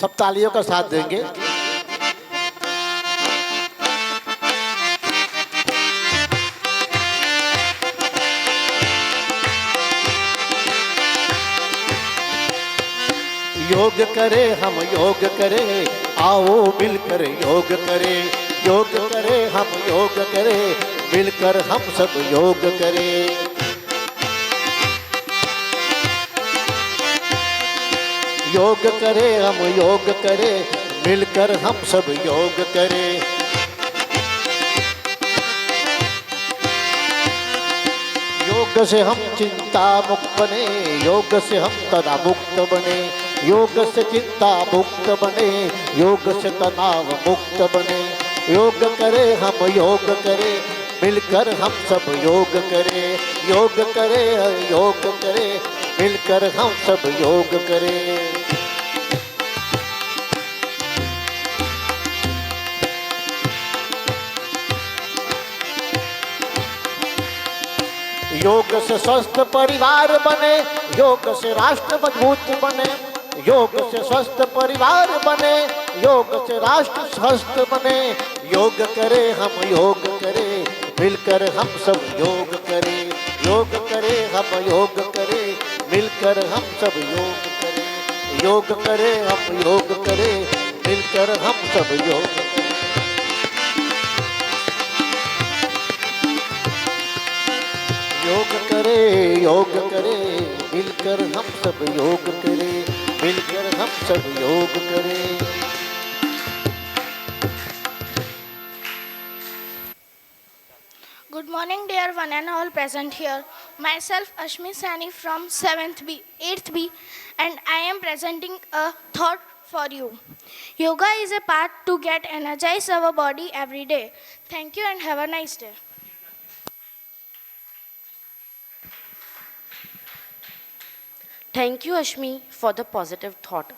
सब तालियों का साथ देंगे। योग करे हम योग करे, आओ मिलकर योग करे। योग करे हम योग करे, मिलकर हम सब योग करे। योग करे हम योग करे, मिलकर हम सब योग करे। योग से हम चिंता मुक्त बने, योग से हम तनाव मुक्त बने। योग से चिंता मुक्त बने, योग से तनाव मुक्त बने। योग करे हम योग करे, मिलकर हम सब योग करे। योग करे योग करे, मिलकर हम सब योग करे। योग से स्वस्थ परिवार बने, योग से राष्ट्र मजबूत बने। योग से स्वस्थ परिवार बने, योग से राष्ट्र स्वस्थ बने। योग करे हम योग करे, मिलकर हम सब योग करे। योग करे हम योग करे, मिलकर हम सब योग करे। योग करे हम योग करे, मिलकर हम सब योग करे। योग करे मिलकर हम सब योग करे। मिलकर हम सब योग करे। Good morning, dear one and all present here. Myself, Ashmi Sani from 7th B, 8th B, and I am presenting a thought for you. Yoga is a path to get energize our body every day. Thank you and have a nice day. Thank you, Ashmi, for the positive thought.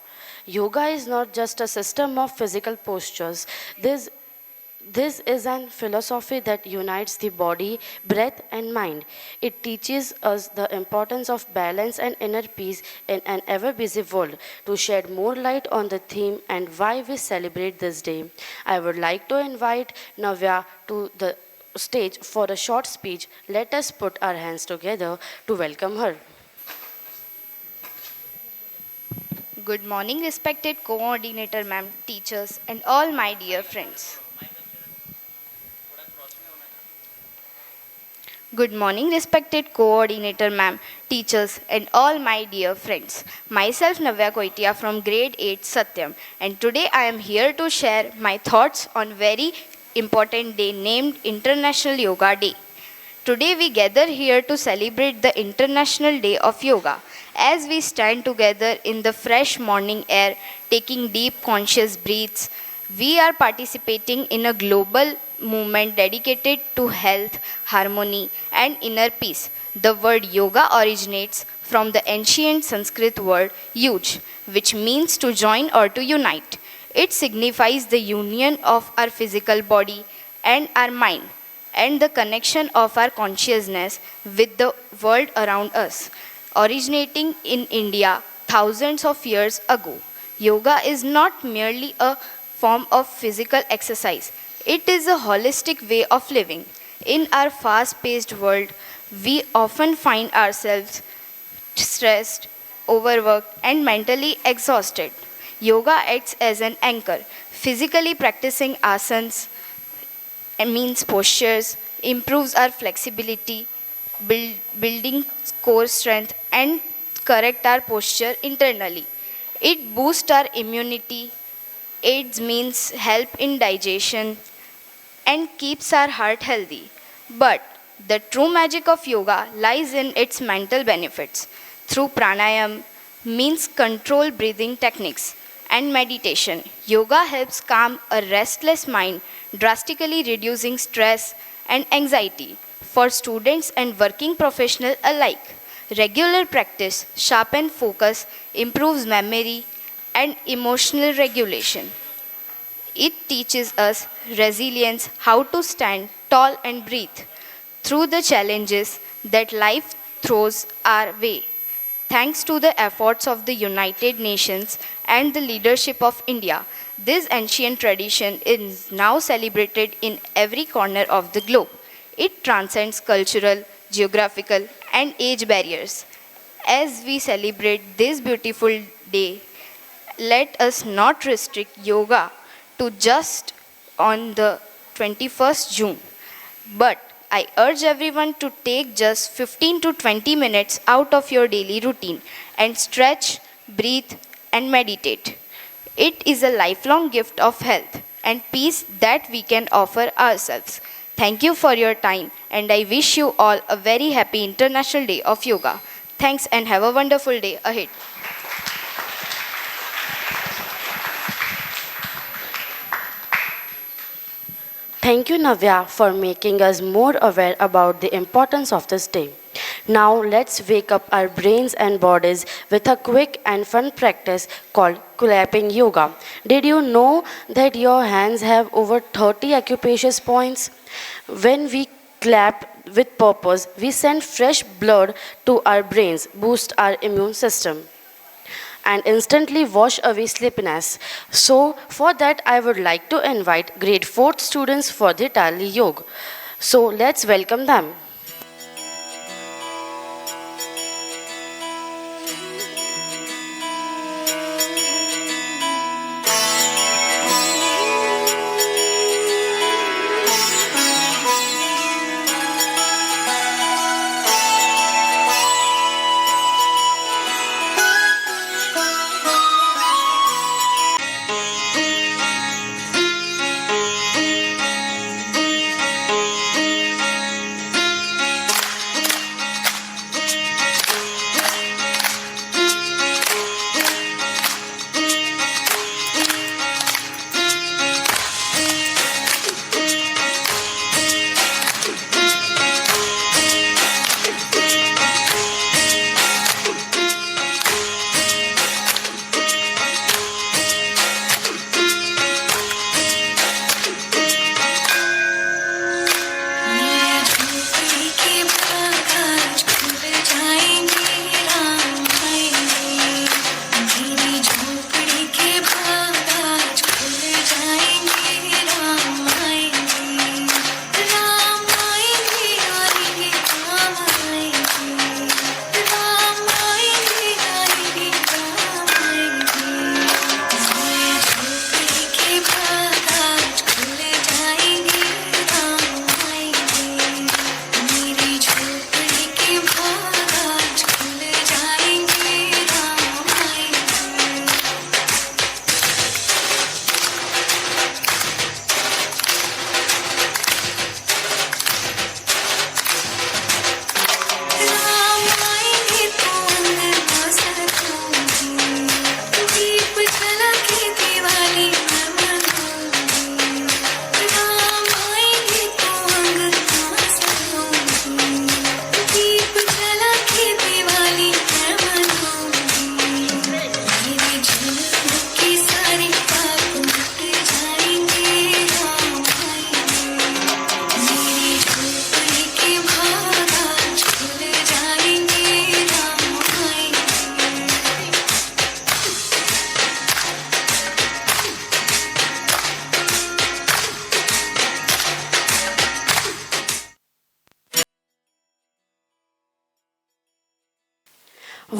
Yoga is not just a system of physical postures. This is an philosophy that unites the body, breath, and mind. It teaches us the importance of balance and inner peace in an ever busy world. To shed more light on the theme and why we celebrate this day, I would like to invite Navya to the stage for a short speech. Let us put our hands together to welcome her. Good morning, respected coordinator ma'am, teachers, and all my dear friends. Good morning, respected coordinator ma'am, teachers, and all my dear friends. Myself Navya Koitia from grade 8 Satyam, and today I am here to share my thoughts on very important day named International Yoga Day. Today we gather here to celebrate the International Day of Yoga. As we stand together in the fresh morning air, taking deep conscious breaths, we are participating in a global movement dedicated to health, harmony, and inner peace. The word yoga originates from the ancient Sanskrit word yuj, which means to join or to unite. It signifies the union of our physical body and our mind, and the connection of our consciousness with the world around us. Originating in India thousands of years ago, yoga is not merely a form of physical exercise, it is a holistic way of living. In our fast paced world, we often find ourselves stressed, overworked, and mentally exhausted. Yoga acts as an anchor. Physically practicing asanas means postures, improves our flexibility, building core strength, and correct our posture internally. It boosts our immunity, aids means help in digestion, and keeps our heart healthy. But the true magic of yoga lies in its mental benefits. Through pranayam, means control breathing techniques, and meditation, yoga helps calm a restless mind, drastically reducing stress and anxiety. For students and working professionals alike, regular practice sharpens focus, improves memory, and emotional regulation. It teaches us resilience, how to stand tall and breathe through the challenges that life throws our way. thanks to the efforts of the United Nations and the leadership of India. This ancient tradition is now celebrated in every corner of the globe. It transcends cultural, geographical, and age barriers. As we celebrate this beautiful day, let us not restrict yoga to just on the 21st June. But I urge everyone to take just 15 to 20 minutes out of your daily routine and stretch, breathe, and meditate. It is a lifelong gift of health and peace that we can offer ourselves. Thank you for your time, and I wish you all a very happy International Day of Yoga. Thanks, and have a wonderful day ahead. Thank you, Navya, for making us more aware about the importance of this day. Now, let's wake up our brains and bodies with a quick and fun practice called clapping yoga. Did you know that your hands have over 30 acupressure points? When we clap with purpose, we send fresh blood to our brains, boost our immune system, and instantly wash away sleepiness. So, for that, I would like to invite grade 4th students for the Tali Yoga. So, let's welcome them.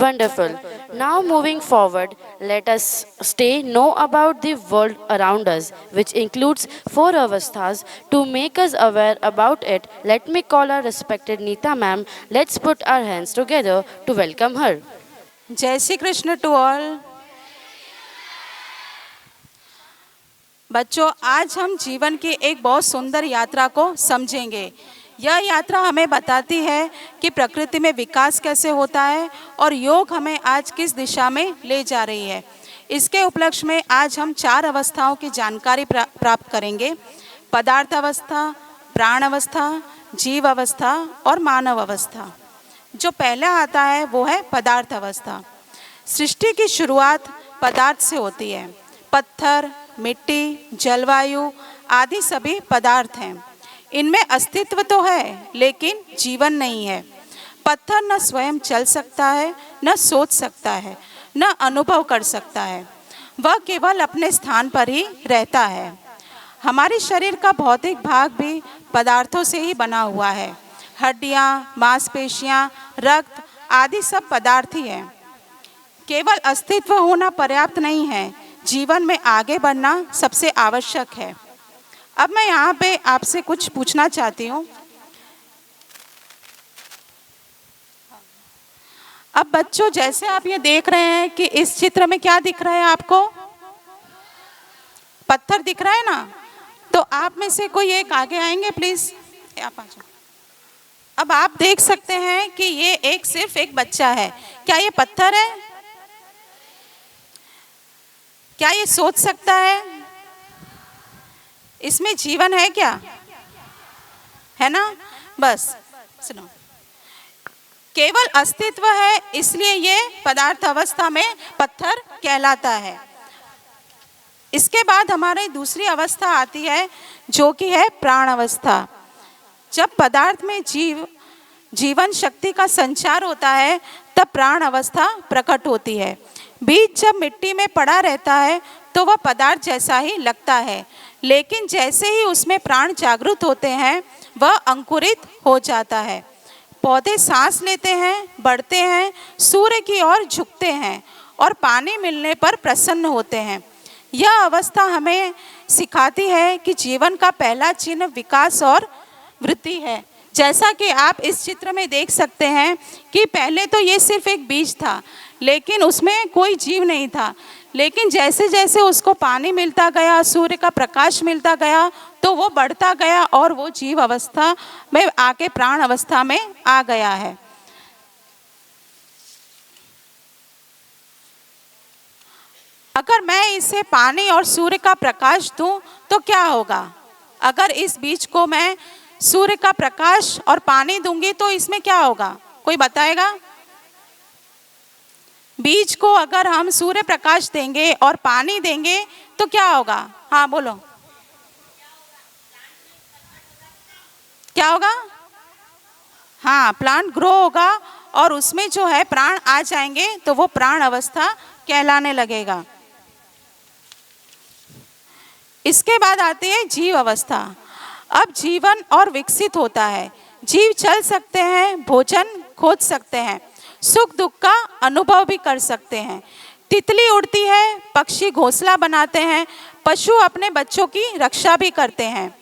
Wonderful. Now moving forward, let us stay know about the world around us, which includes four avasthas. To make us aware about it, let me call our respected Neeta ma'am. Let's put our hands together to welcome her. जय Shri Krishna to all. बच्चों, आज हम जीवन की एक बहुत सुंदर यात्रा को समझेंगे। यह यात्रा हमें बताती है कि प्रकृति में विकास कैसे होता है और योग हमें आज किस दिशा में ले जा रही है। इसके उपलक्ष्य में आज हम 4 अवस्थाओं की जानकारी प्राप्त करेंगे: पदार्थ अवस्था, प्राण अवस्था, जीव अवस्था और मानव अवस्था। जो पहला आता है वो है पदार्थ अवस्था। सृष्टि की शुरुआत पदार्थ से होती है। पत्थर, मिट्टी, जलवायु आदि सभी पदार्थ हैं। इनमें अस्तित्व तो है लेकिन जीवन नहीं है। पत्थर न स्वयं चल सकता है, न सोच सकता है, न अनुभव कर सकता है। वह केवल अपने स्थान पर ही रहता है। हमारे शरीर का भौतिक भाग भी पदार्थों से ही बना हुआ है। हड्डियाँ, मांसपेशियाँ, रक्त आदि सब पदार्थ ही हैं। केवल अस्तित्व होना पर्याप्त नहीं है, जीवन में आगे बढ़ना सबसे आवश्यक है। अब मैं यहाँ पे आपसे कुछ पूछना चाहती हूँ। अब बच्चों, जैसे आप ये देख रहे हैं कि इस चित्र में क्या दिख रहा है आपको? पत्थर दिख रहा है ना? तो आप में से कोई एक आगे आएंगे प्लीज। आप आ जाओ। अब आप देख सकते हैं कि ये सिर्फ एक बच्चा है। क्या ये पत्थर है? क्या ये सोच सकता है? इसमें जीवन है क्या? है ना? बस सुनो, केवल अस्तित्व है, इसलिए ये पदार्थ अवस्था में पत्थर कहलाता है। इसके बाद हमारी दूसरी अवस्था आती है जो कि है प्राण अवस्था। जब पदार्थ में जीवन शक्ति का संचार होता है तब प्राण अवस्था प्रकट होती है। बीज जब मिट्टी में पड़ा रहता है तो वह पदार्थ जैसा ही लगता है, लेकिन जैसे ही उसमें प्राण जागृत होते हैं वह अंकुरित हो जाता है। पौधे सांस लेते हैं, बढ़ते हैं, सूर्य की ओर झुकते हैं और पानी मिलने पर प्रसन्न होते हैं। यह अवस्था हमें सिखाती है कि जीवन का पहला चिन्ह विकास और वृद्धि है। जैसा कि आप इस चित्र में देख सकते हैं कि पहले तो ये सिर्फ एक बीज था, लेकिन उसमें कोई जीव नहीं था। लेकिन जैसे जैसे उसको पानी मिलता गया, सूर्य का प्रकाश मिलता गया, तो वो बढ़ता गया और वो जीव अवस्था में आके प्राण अवस्था में आ गया है। अगर मैं इसे पानी और सूर्य का प्रकाश दूं तो क्या होगा? अगर इस बीज को मैं सूर्य का प्रकाश और पानी दूंगी तो इसमें क्या होगा? कोई बताएगा? बीज को अगर हम सूर्य प्रकाश देंगे और पानी देंगे तो क्या होगा? हाँ बोलो, क्या होगा? हाँ, प्लांट ग्रो होगा और उसमें जो है प्राण आ जाएंगे तो वो प्राण अवस्था कहलाने लगेगा। इसके बाद आती है जीव अवस्था। अब जीवन और विकसित होता है। जीव चल सकते हैं, भोजन खोज सकते हैं, सुख दुख का अनुभव भी कर सकते हैं। तितली उड़ती है, पक्षी घोंसला बनाते हैं, पशु अपने बच्चों की रक्षा भी करते हैं।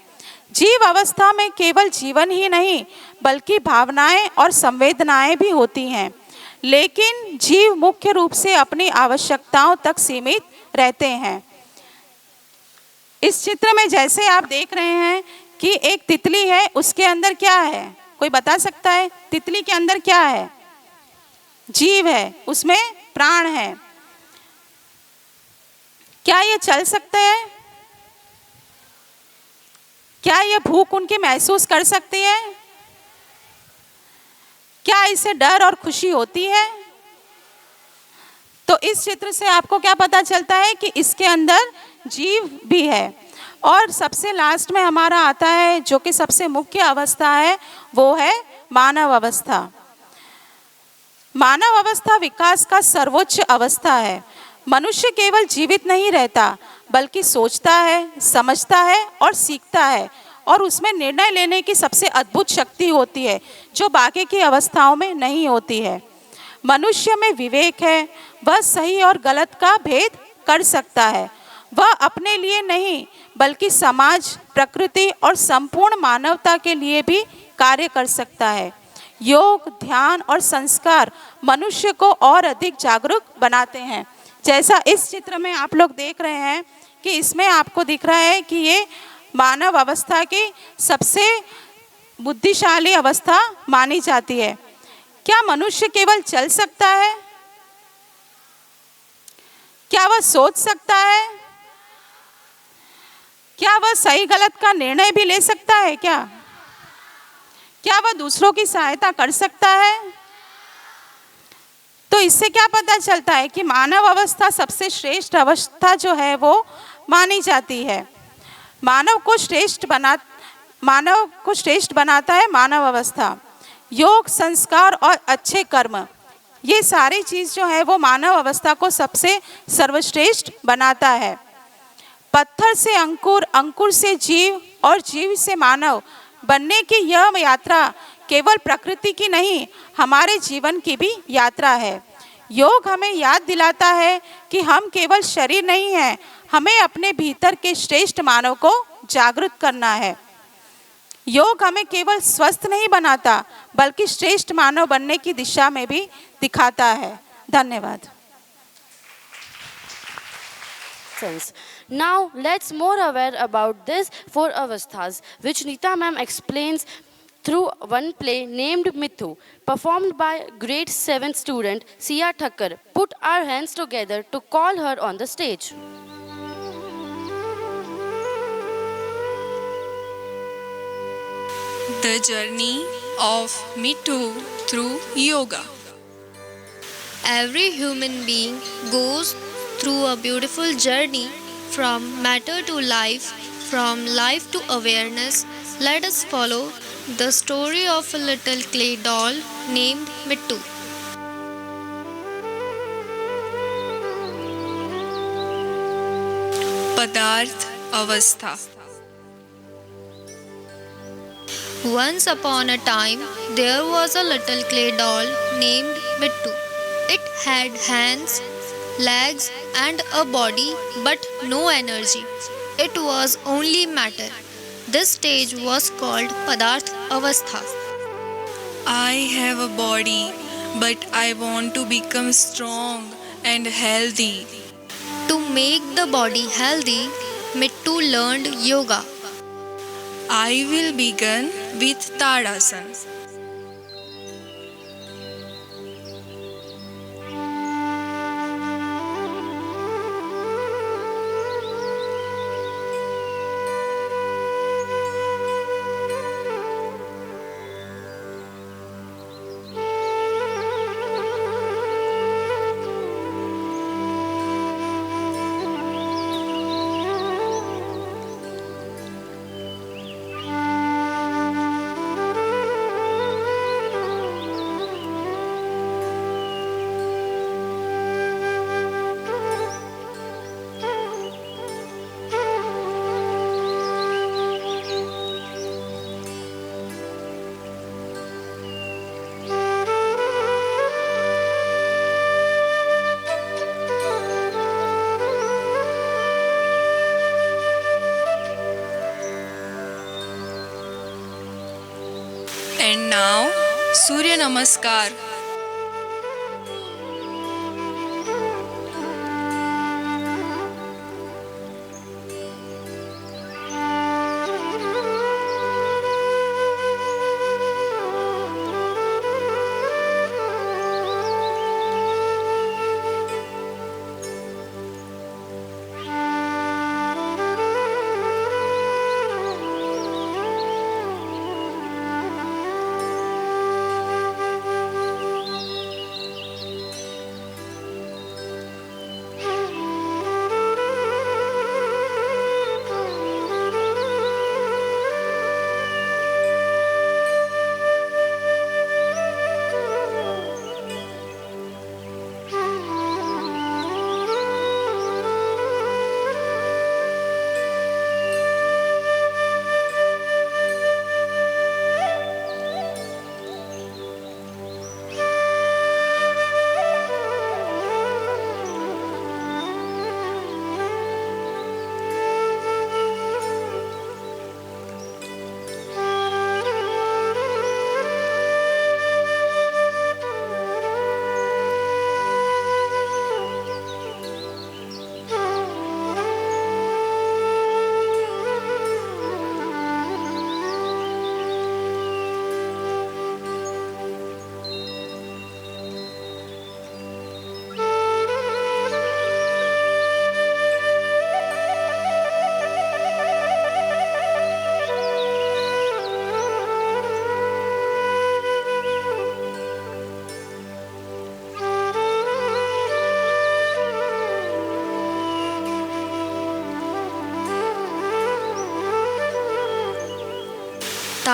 जीव अवस्था में केवल जीवन ही नहीं बल्कि भावनाएं और संवेदनाएं भी होती हैं, लेकिन जीव मुख्य रूप से अपनी आवश्यकताओं तक सीमित रहते हैं। इस चित्र में जैसे आप देख रहे हैं कि एक तितली है, उसके अंदर क्या है? कोई बता सकता है? तितली के अंदर क्या है? जीव है, उसमें प्राण है। क्या ये चल सकते हैं? क्या ये भूख उनकी महसूस कर सकती है? क्या इसे डर और खुशी होती है? तो इस चित्र से आपको क्या पता चलता है कि इसके अंदर जीव भी है। और सबसे लास्ट में हमारा आता है जो कि सबसे मुख्य अवस्था है, वो है मानव अवस्था। मानव अवस्था विकास का सर्वोच्च अवस्था है। मनुष्य केवल जीवित नहीं रहता बल्कि सोचता है, समझता है और सीखता है, और उसमें निर्णय लेने की सबसे अद्भुत शक्ति होती है जो बाकी की अवस्थाओं में नहीं होती है। मनुष्य में विवेक है, वह सही और गलत का भेद कर सकता है। वह अपने लिए नहीं बल्कि समाज, प्रकृति और संपूर्ण मानवता के लिए भी कार्य कर सकता है। योग, ध्यान और संस्कार मनुष्य को और अधिक जागरूक बनाते हैं। जैसा इस चित्र में आप लोग देख रहे हैं कि इसमें आपको दिख रहा है कि ये मानव अवस्था की सबसे बुद्धिशाली अवस्था मानी जाती है। क्या मनुष्य केवल चल सकता है? क्या वह सोच सकता है? क्या वह सही गलत का निर्णय भी ले सकता है? क्या वह दूसरों की सहायता कर सकता है? तो इससे क्या पता चलता है कि मानव अवस्था सबसे श्रेष्ठ अवस्था जो है वो मानी जाती है। मानव को श्रेष्ठ बनाता है मानव अवस्था। योग, संस्कार और अच्छे कर्म, ये सारी चीज़ जो है वो मानव अवस्था को सबसे सर्वश्रेष्ठ बनाता है। पत्थर से अंकुर, अंकुर से जीव और जीव से मानव बनने की यह यात्रा केवल प्रकृति की नहीं, हमारे जीवन की भी यात्रा है। योग हमें याद दिलाता है कि हम केवल शरीर नहीं हैं, हमें अपने भीतर के श्रेष्ठ मानव को जागृत करना है। योग हमें केवल स्वस्थ नहीं बनाता, बल्कि श्रेष्ठ मानव बनने की दिशा में भी दिखाता है। धन्यवाद। Now let's more aware about this four avasthas, which Neeta ma'am explains through one play named Mithu, performed by grade 7 student Sia Thakkar. Put our hands together to call her on the stage. The journey of Mithu through yoga. Every human being goes through a beautiful journey from matter to life, from life to awareness. Let us follow the story of a little clay doll named Mittu. Padarth Avastha. Once upon a time, there was a little clay doll named Mittu. It had hands, legs, and a body, but no energy. It was only matter. This stage was called Padarth Avastha. I have a body, but I want to become strong and healthy. To make the body healthy, Mittu learned yoga. I will begin with Tadasana. And now, Surya Namaskar.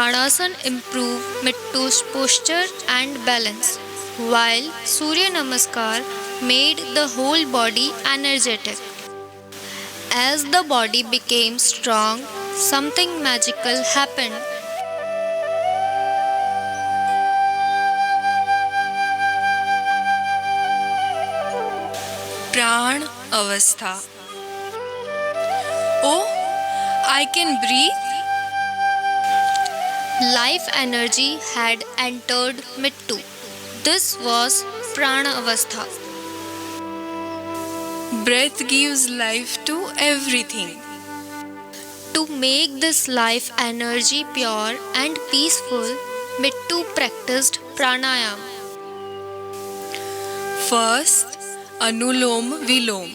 Pranasana improved Mittu's posture and balance, while Surya Namaskar made the whole body energetic. As the body became strong, something magical happened. Pran Avastha. Oh, I can breathe. Life energy had entered Mittu. This was Prana Avastha. Breath gives life to everything. To make this life energy pure and peaceful, Mittu practiced pranayam. First, Anulom Vilom.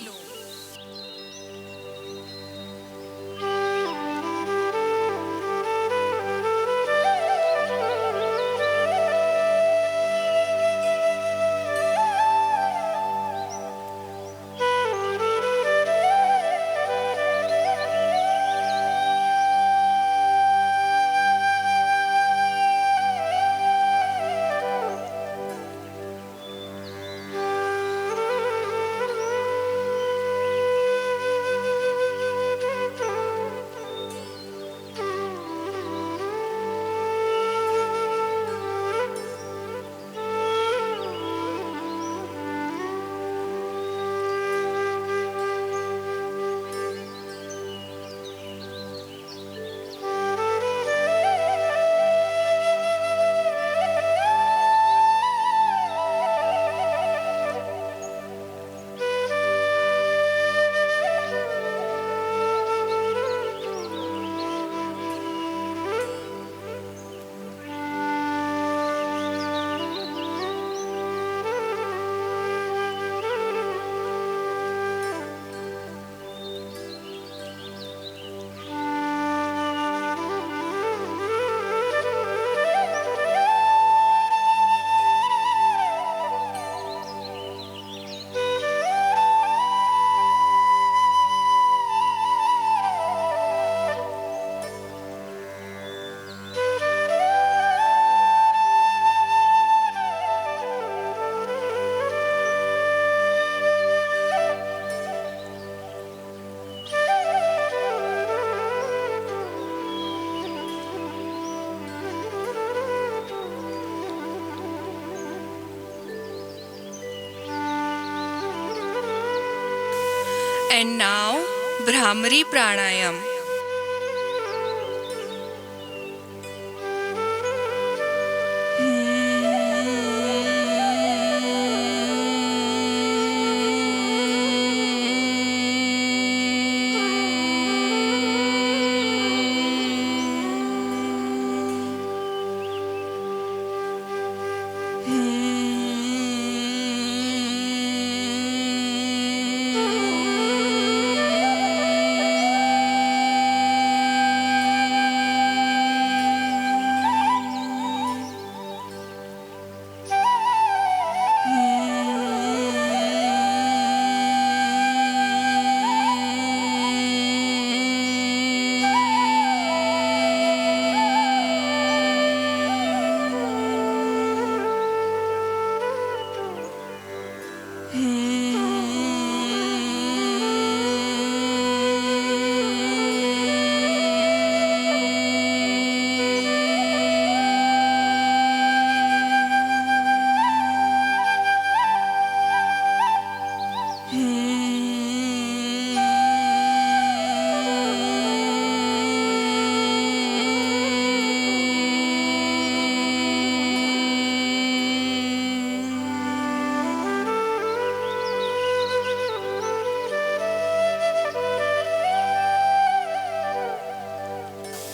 And now, Brahmari Pranayam.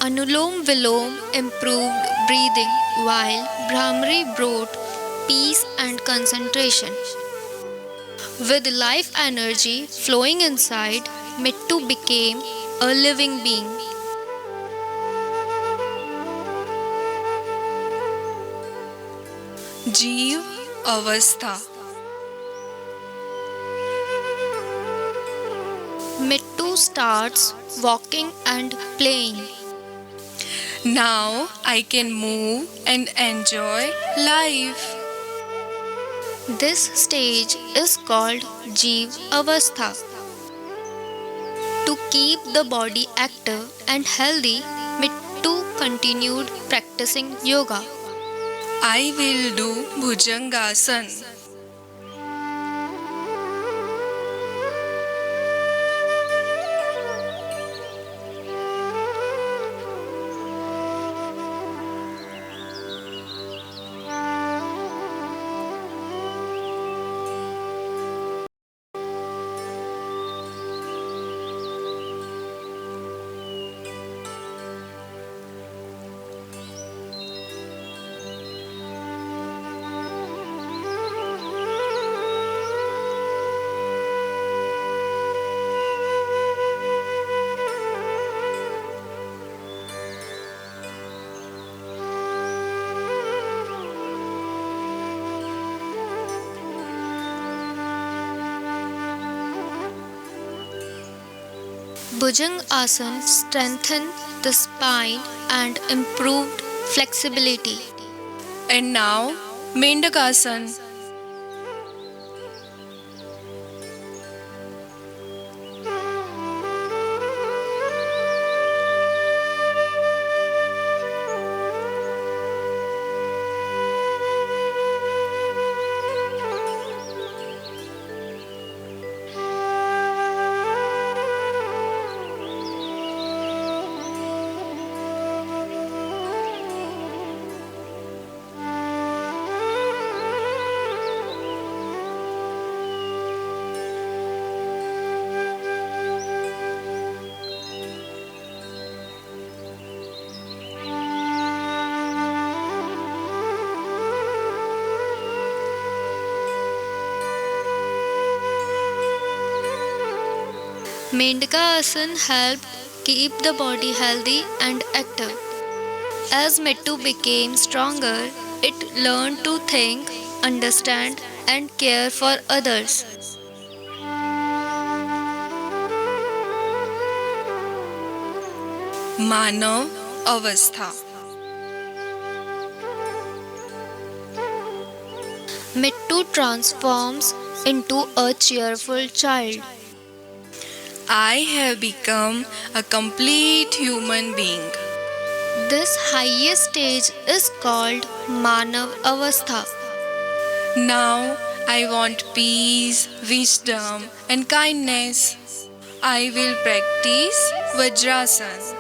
Anulom Vilom improved breathing, while Brahmari brought peace and concentration. With life energy flowing inside, Mittu became a living being. Jeev Avastha. Mittu starts walking and playing. Now I can move and enjoy life. This stage is called Jeev Avastha. To keep the body active and healthy, Mittu continued practicing yoga. I will do Bhujangasana. Bhujang Asana strengthened the spine and improved flexibility. And now Mendakasana. Mendaka Asana helped keep the body healthy and active. As Mittu became stronger, it learned to think, understand, and care for others. Manav Avastha. Mittu transforms into a cheerful child. I have become a complete human being. This highest stage is called Manav Avastha. Now I want peace, wisdom, and kindness. I will practice Vajrasana.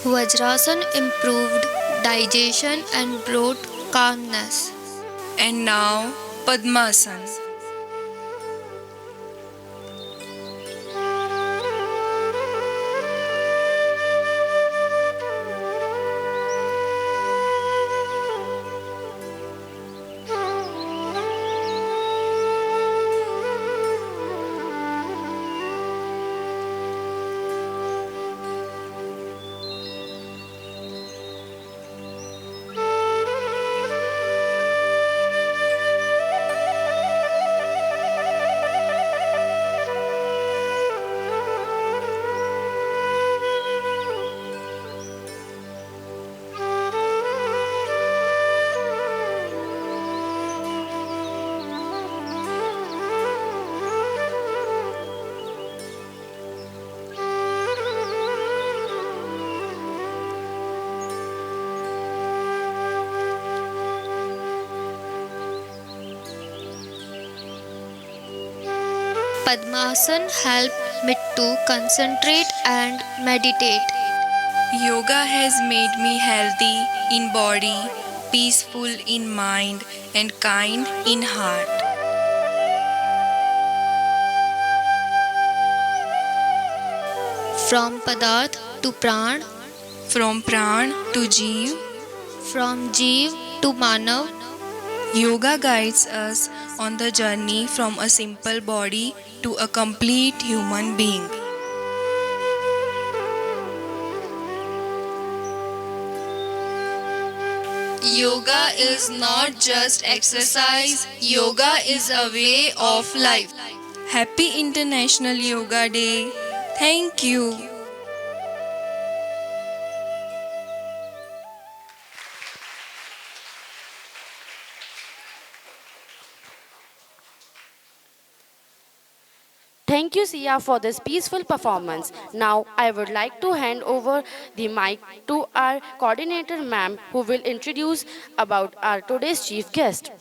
Vajrasana improved digestion and brought calmness. And now Padmasana. Padmasan helped Mittu concentrate and meditate. Yoga has made me healthy in body, peaceful in mind, and kind in heart. From Padarth to Pran, From Pran to Jeev, from Jeev to Manav, Yoga guides us on the journey from a simple body to a complete human being. Yoga is not just exercise, yoga is a way of life. Happy International Yoga Day. Thank you. Thank you, Sia, for this peaceful performance. Now, I would like to hand over the mic to our coordinator, ma'am, who will introduce about our today's chief guest.